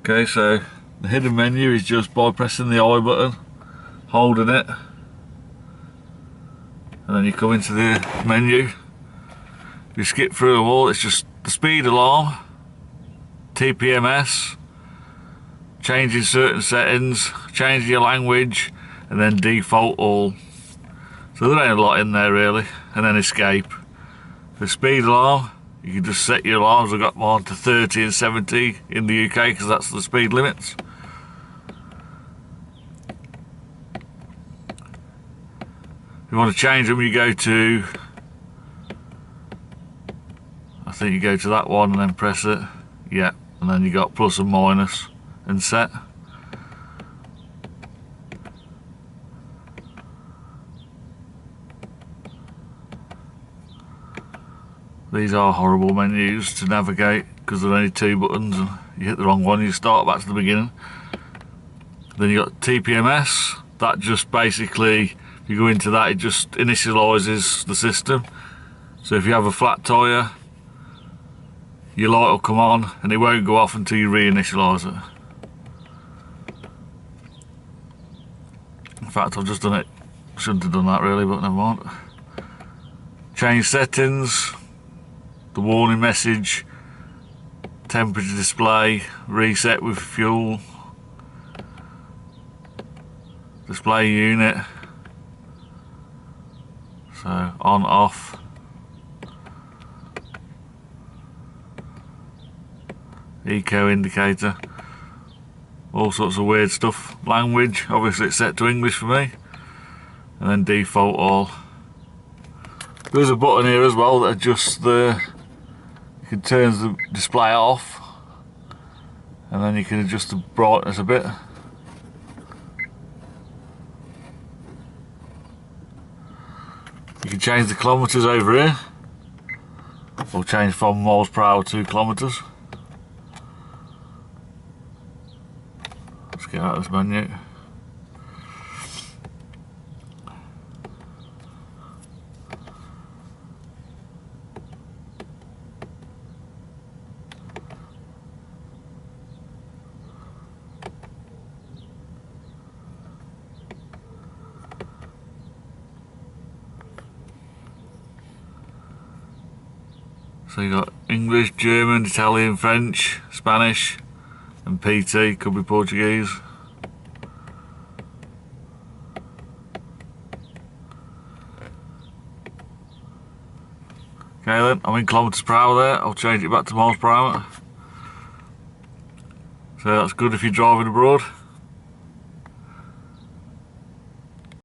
Okay, so the hidden menu is just by pressing the I button, holding it, and then you come into the menu. You skip through them all. It's just the speed alarm, TPMS, changing certain settings, changing your language, and then default all. So there ain't a lot in there really, and then escape. The speed alarm, you can just set your alarms. I've got mine to 30 and 70 in the UK because that's the speed limits. If you want to change them, you go to, I think you go to that one and then press it. Yeah, and then you got plus and minus and set. These are horrible menus to navigate because there are only 2 buttons, and you hit the wrong one, you start back to the beginning. Then you got TPMS. That just basically, if you go into that, it just initialises the system. So if you have a flat tyre, your light will come on and it won't go off until you reinitialise it. In fact, I've just done it. Shouldn't have done that really, but never mind. Change settings, the warning message, temperature display, reset with fuel, display unit, so on, off, eco indicator, all sorts of weird stuff. Language, obviously it's set to English for me, and then default all. There's a button here as well that adjusts the, you can turn the display off, and then you can adjust the brightness a bit. You can change the kilometres over here, or change from miles per hour to kilometres. Let's get out of this menu. So you got English, German, Italian, French, Spanish, and PT, could be Portuguese. Okay then, I'm in kilometres per hour there. I'll change it back to miles per hour. So that's good if you're driving abroad.